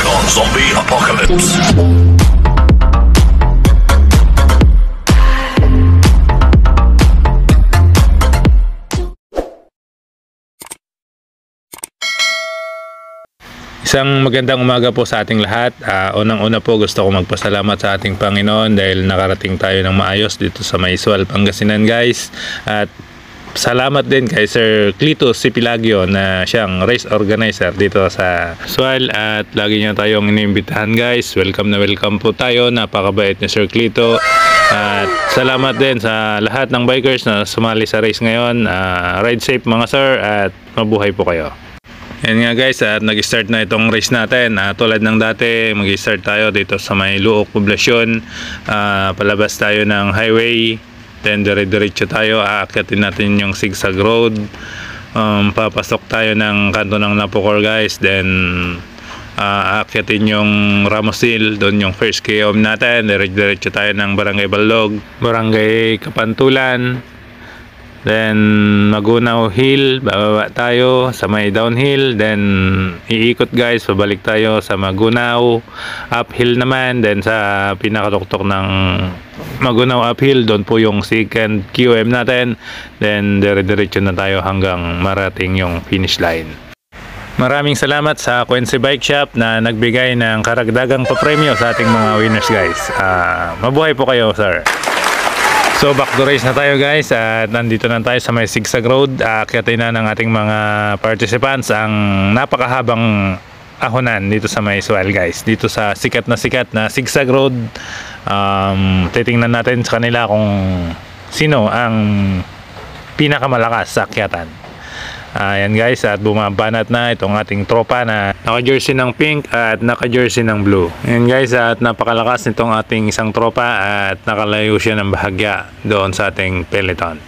on Zombie Apocalypse. Isang magandang umaga po sa ating lahat. Unang-una po gusto ko magpasalamat sa ating Panginoon dahil nakarating tayo ng maayos dito sa Maisual, Pangasinan guys. At salamat din kay Sir Clito Sipilagio na siyang race organizer dito sa Maisual at lagi niya tayong inimbitahan guys. Welcome na welcome po tayo. Napakabait ni Sir Clito. At salamat din sa lahat ng bikers na sumali sa race ngayon. Ride safe mga sir at mabuhay po kayo. Yan nga guys, at nag-start na itong race natin. Tulad ng dati, mag-start tayo dito sa may Luok Poblasyon. Palabas tayo ng highway, then dire-diretso tayo, aakyatin natin yung zigzag road. Papasok tayo ng kanto ng Napocor guys, then aakyatin yung Ramos Hill, doon yung first KOM natin. Dire-diretso tayo ng Barangay Balog, Barangay Kapantulan, then Magunaw Hill, bababa tayo sa may downhill, then iikot guys, pabalik tayo sa Magunaw, uphill naman, then sa pinakatuktok ng Magunaw uphill, doon po yung second QM natin, then dire-diretso na tayo hanggang marating yung finish line. Maraming salamat sa Quincy Bike Shop na nagbigay ng karagdagang papremyo sa ating mga winners guys. Mabuhay po kayo sir. So back to race na tayo guys at nandito na tayo sa may zigzag road. Akyatin na ng ating mga participants ang napakahabang ahonan dito sa Maisual guys. Dito sa sikat na zigzag road. Titingnan natin sa kanila kung sino ang pinakamalakas sa akyatan. Ayan guys, at bumabanat na itong ating tropa na naka-jersey ng pink at naka-jersey ng blue. Ayan guys, at napakalakas nitong ating isang tropa at nakalayo siya ng bahagya doon sa ating peloton.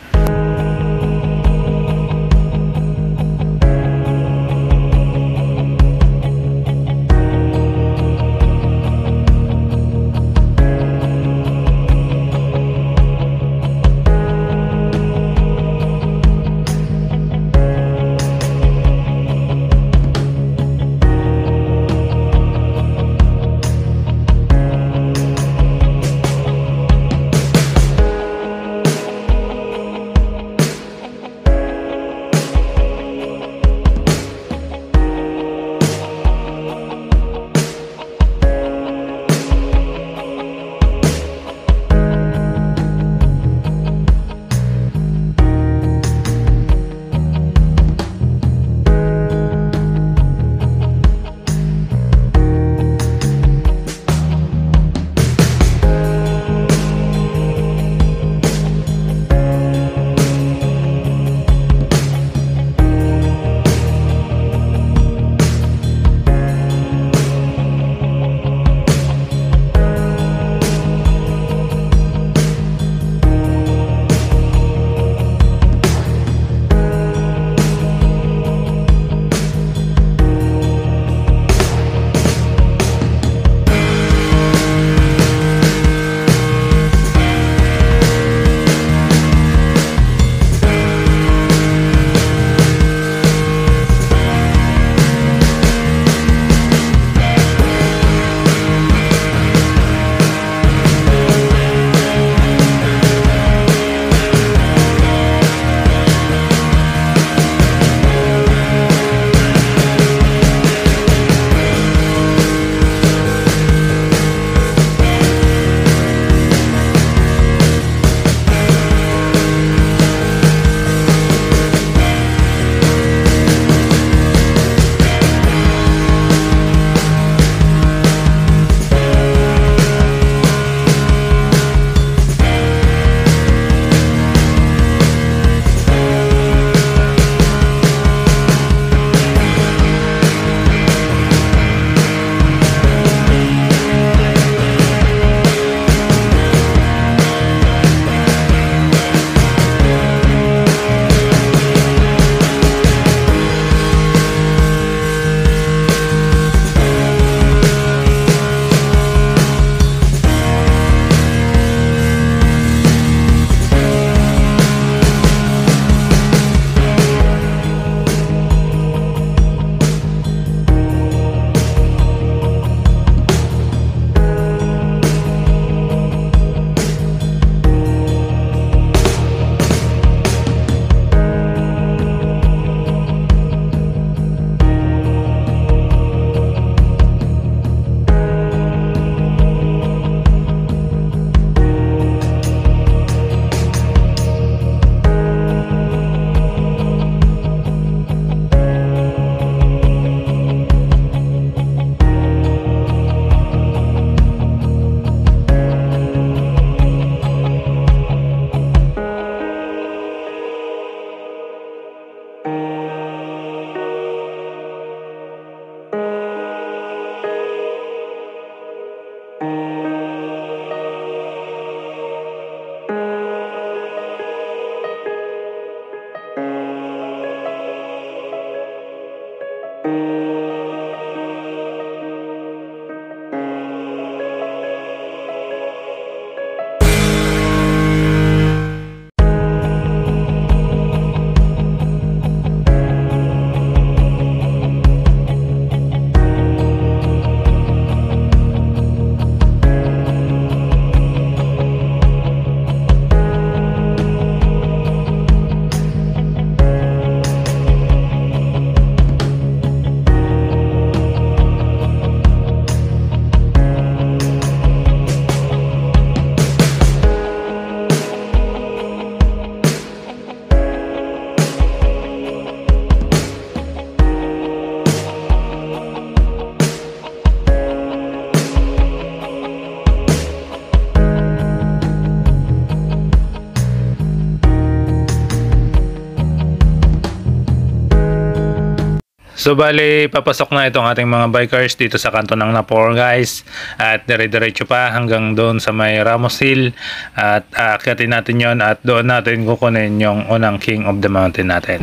So bali, papasok na itong ating mga bikers dito sa kanto ng Napor guys. At dire-diretso pa hanggang doon sa may Ramos Hill. At aakyatin natin yon at doon natin kukunin yung unang King of the Mountain natin.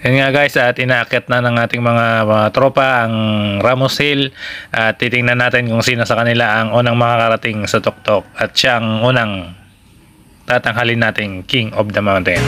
Yan nga guys, at inaakit na ng ating mga tropa ang Ramos Hill at titingnan natin kung sino sa kanila ang unang makakarating sa tuktok at siyang unang tatanghalin nating King of the Mountain.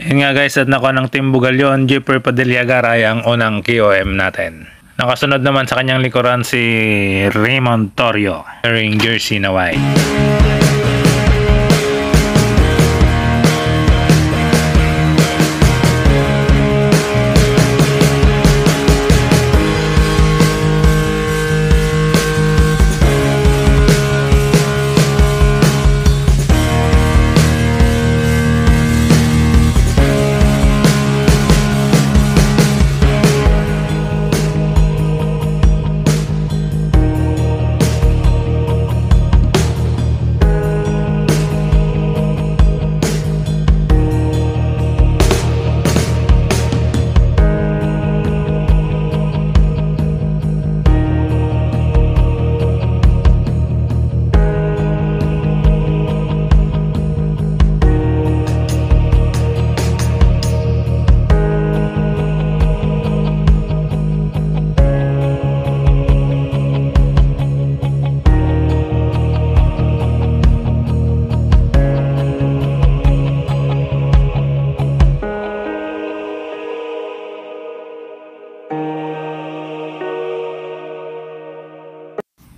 Yun nga guys, at nakuha ng Team Bugalyon, Jeeper Padilla-Garay ang unang KOM natin. Nakasunod naman sa kanyang likuran si Raymond Torrio, wearing jersey na white.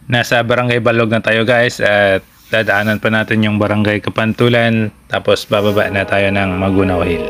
Nasa Barangay Balog na tayo guys, at dadaanan pa natin yung Barangay Kapantulan, tapos bababa na tayo ng Magunaw Hill.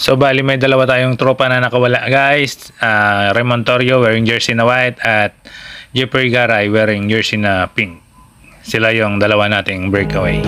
So bali may dalawa tayong tropa na nakawala guys, Raymond Torrio wearing jersey na white at Jeeper Garay wearing jersey na pink. Sila yung dalawa nating breakaway.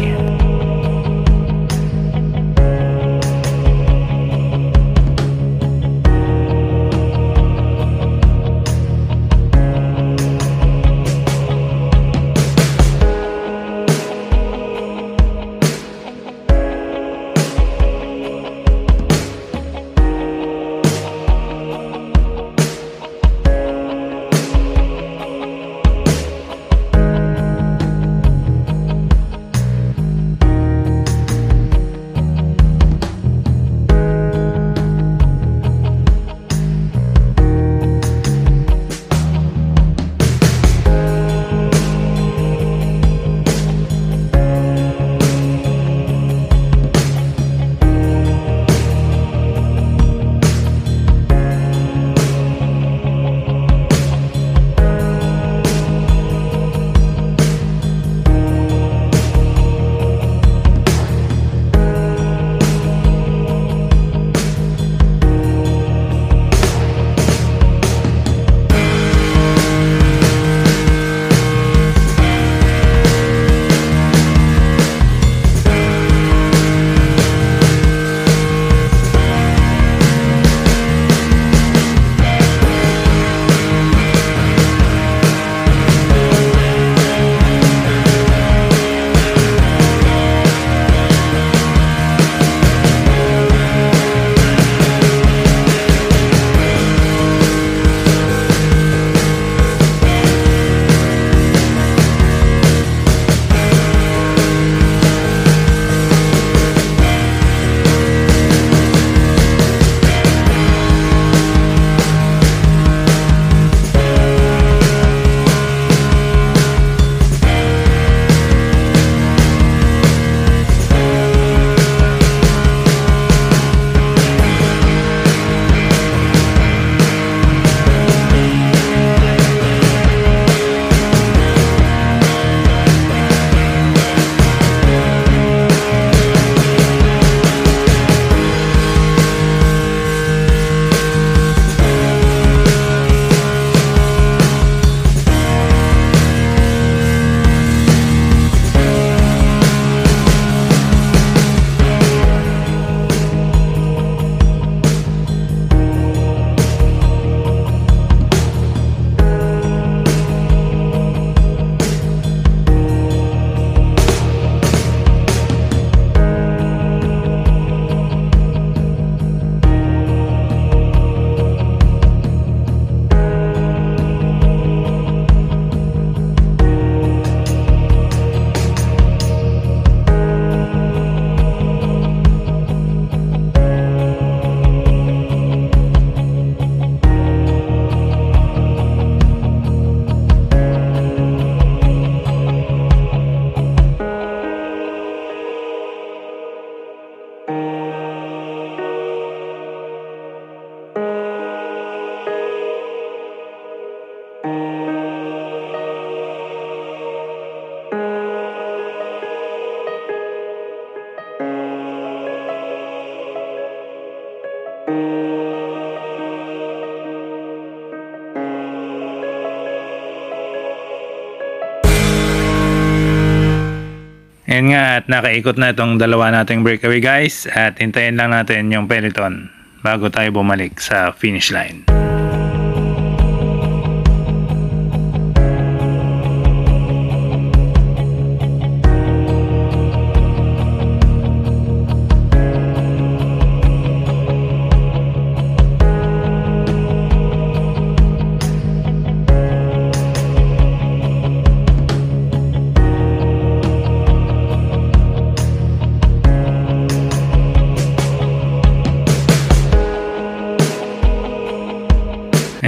Ayan nga, at nakaikot na itong dalawa nating breakaway guys, at hintayin lang natin yung peloton bago tayo bumalik sa finish line.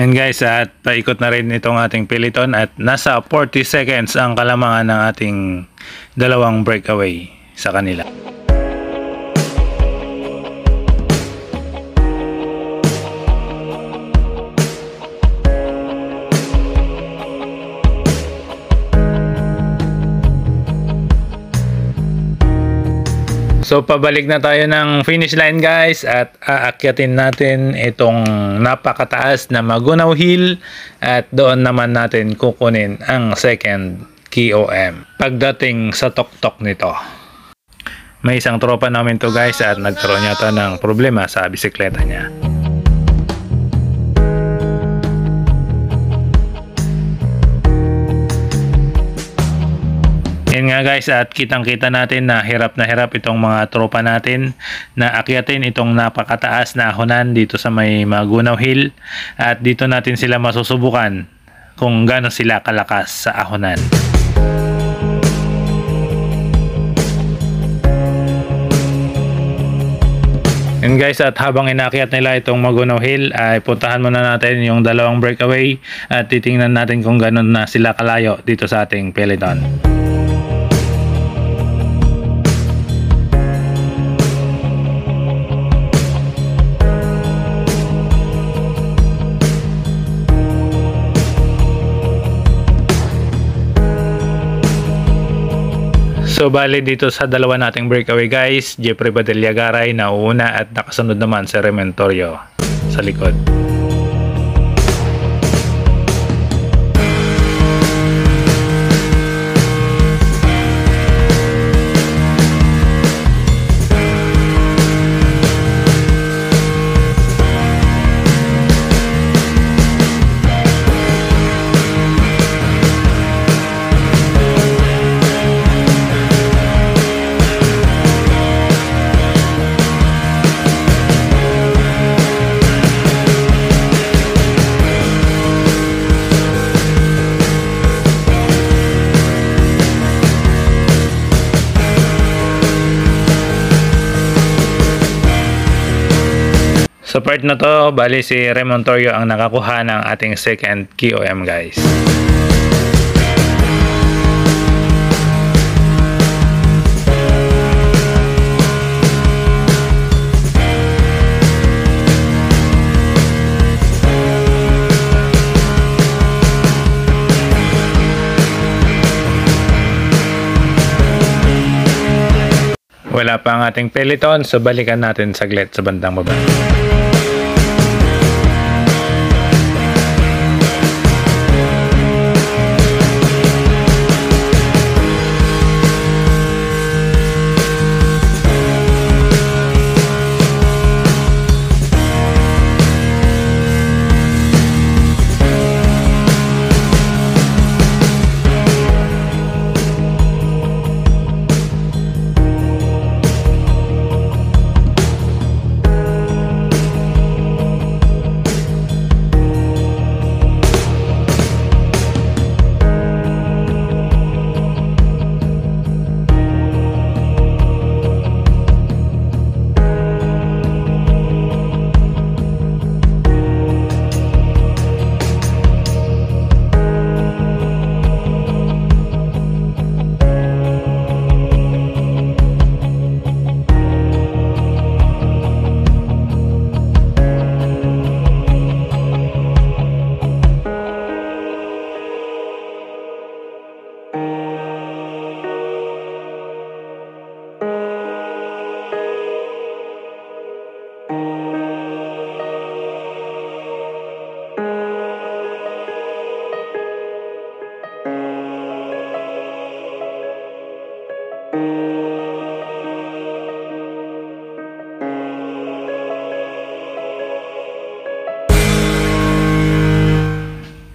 And guys, at paikot na rin itong ating peloton at nasa 40 seconds ang kalamangan ng ating dalawang breakaway sa kanila. So pabalik na tayo ng finish line guys, at aakyatin natin itong napakataas na Magunaw Hill, at doon naman natin kukunin ang second KOM pagdating sa tuktok nito. May isang tropa namin to guys, at nagkaroon yata ng problema sa bisikleta niya. Yan nga guys, at kitang-kita natin na hirap itong mga tropa natin na akyatin itong napakataas na ahonan dito sa may Magunaw Hill, at dito natin sila masusubukan kung gaano sila kalakas sa ahonan. And guys, at habang inakyat nila itong Magunaw Hill, ay puntahan muna natin yung dalawang breakaway at titingnan natin kung gaano na sila kalayo dito sa ating peloton. So bali dito sa dalawa nating breakaway guys, Jeffrey Badilla Garay na una, at nakasunod naman si Rementorio sa likod. Sa part na to, bali si Remontorio ang nakakuha ng ating second KOM guys. Wala pa ang ating peloton, so balikan natin saglit sa bandang baba.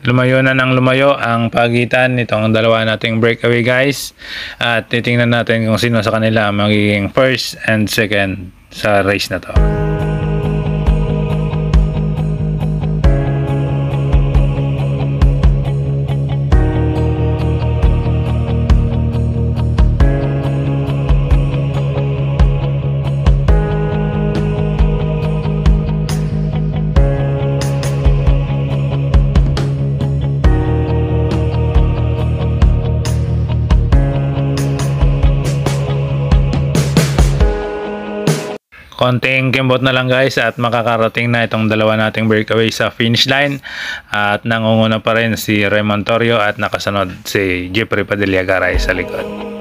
lumayo na ng lumayo ang pagitan nitong dalawa nating breakaway guys. At titingnan natin kung sino sa kanila magiging first and second sa race na to. Konting kimbot na lang guys at makakarating na itong dalawa nating breakaway sa finish line. At nangunguna pa rin si Raymond Torrio at nakasunod si Jeffrey Padilla Garay sa likod.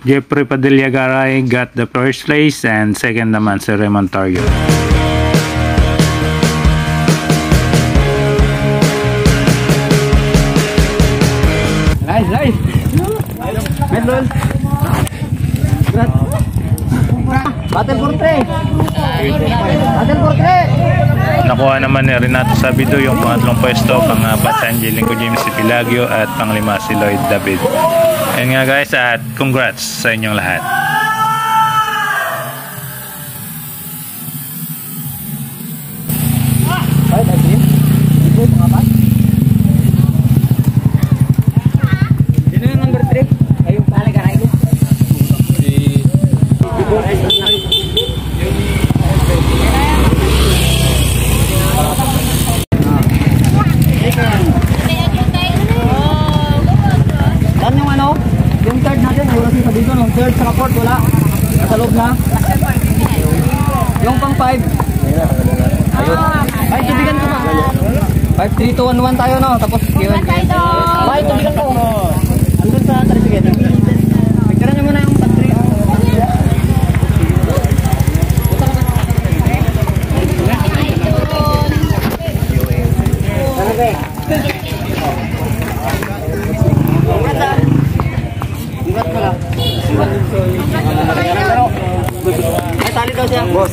Jeffrey Padilla Garay got the first place and second naman si Raymond Torrio. Nice. Medlol. Battle for 3. Battle for 3. Nakuha naman ni Renato Sabido yung pangatlong pwesto, pang-apat si Angelico James si Pilagio at pang-lima si Lloyd David. Ayun nga guys, at congrats sa inyong lahat. Sino yung number 3? Ayun pala garay ko. Saan yung ano? Yung third natin, wala siya sabihin ko. Yung third sa fourth, wala. Nasa loob na. Yung pang 5. Ayun. Ay, tubigan ko ba? 5, 3, 2, 1, 1 tayo, no? Tapos, yun. Ay, tubigan ko. Andun sa certificate. Picturean nyo muna yung top 3. Ay, tali daw siya. Boss.